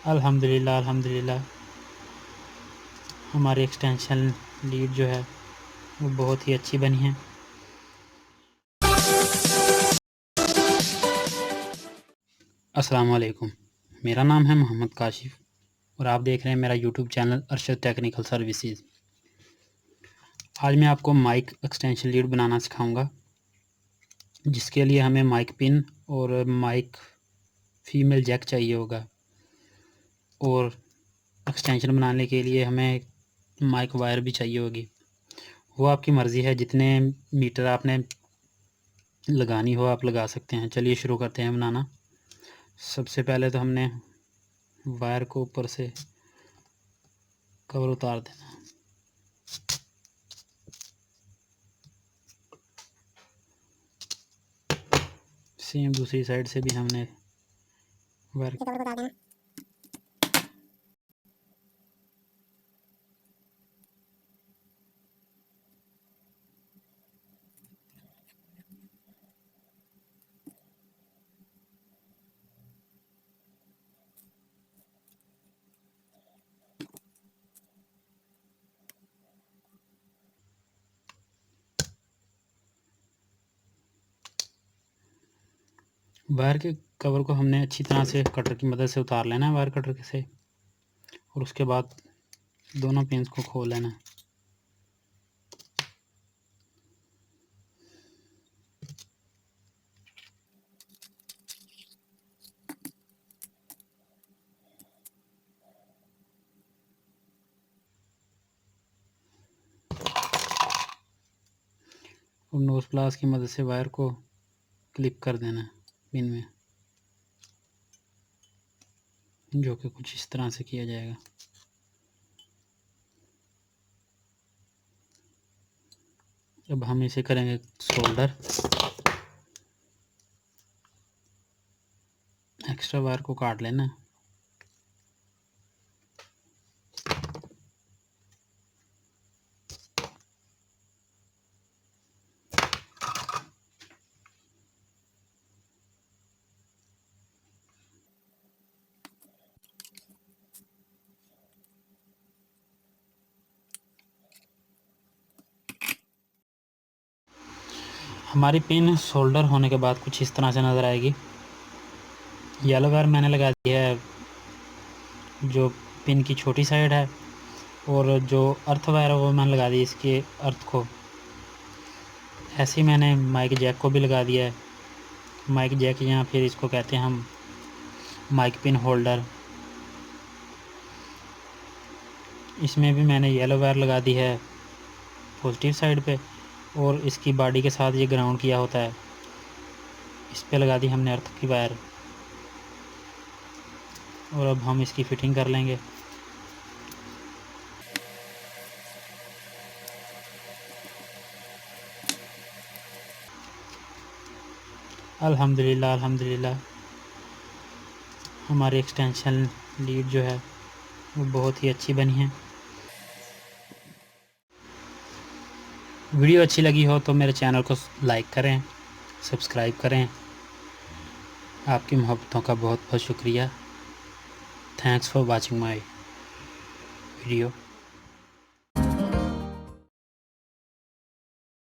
अल्हम्दुलिल्लाह अल्हम्दुलिल्लाह हमारी एक्सटेंशन लीड जो है वो बहुत ही अच्छी बनी है। अस्सलाम वालेकुम, मेरा नाम है मोहम्मद काशिफ़ और आप देख रहे हैं मेरा YouTube channel Arshad technical services. आज मैं आपको माइक एक्सटेंशन लीड बनाना सिखाऊंगा, जिसके लिए हमें माइक पिन और माइक फीमेल जैक चाहिए होगा। और एक्सटेंशन बनाने के लिए हमें माइक वायर भी चाहिए होगी। वो आपकी मर्ज़ी है, जितने मीटर आपने लगानी हो आप लगा सकते हैं। चलिए शुरू करते हैं बनाना। सबसे पहले तो हमने वायर को ऊपर से कवर उतार देना। सेम दूसरी साइड से भी हमने वायर कवर उतार देना। वायर के कवर को हमने अच्छी तरह से कटर की मदद से उतार लेना है, वायर कटर से। और उसके बाद दोनों पिंस को खोल लेना है। और नोज प्लास की मदद से वायर को क्लिप कर देना है पिन में, जो कि कुछ इस तरह से किया जाएगा। अब हम इसे करेंगे सोल्डर। एक्स्ट्रा वायर को काट लेना है। हमारी पिन सोल्डर होने के बाद कुछ इस तरह से नज़र आएगी। येलो वायर मैंने लगा दी है जो पिन की छोटी साइड है, और जो अर्थ वायर है वो मैंने लगा दी इसके अर्थ को। ऐसे ही मैंने माइक जैक को भी लगा दिया है। माइक जैक या फिर इसको कहते हैं हम माइक पिन होल्डर। इसमें भी मैंने येलो वायर लगा दी है पॉजिटिव साइड पे, और इसकी बॉडी के साथ ये ग्राउंड किया होता है, इस पे लगा दी हमने अर्थ की वायर। और अब हम इसकी फिटिंग कर लेंगे। अल्हम्दुलिल्लाह अल्हम्दुलिल्लाह हमारी एक्सटेंशन लीड जो है वो बहुत ही अच्छी बनी है। वीडियो अच्छी लगी हो तो मेरे चैनल को लाइक करें, सब्सक्राइब करें। आपकी मोहब्बतों का बहुत बहुत शुक्रिया। Thanks for watching my video.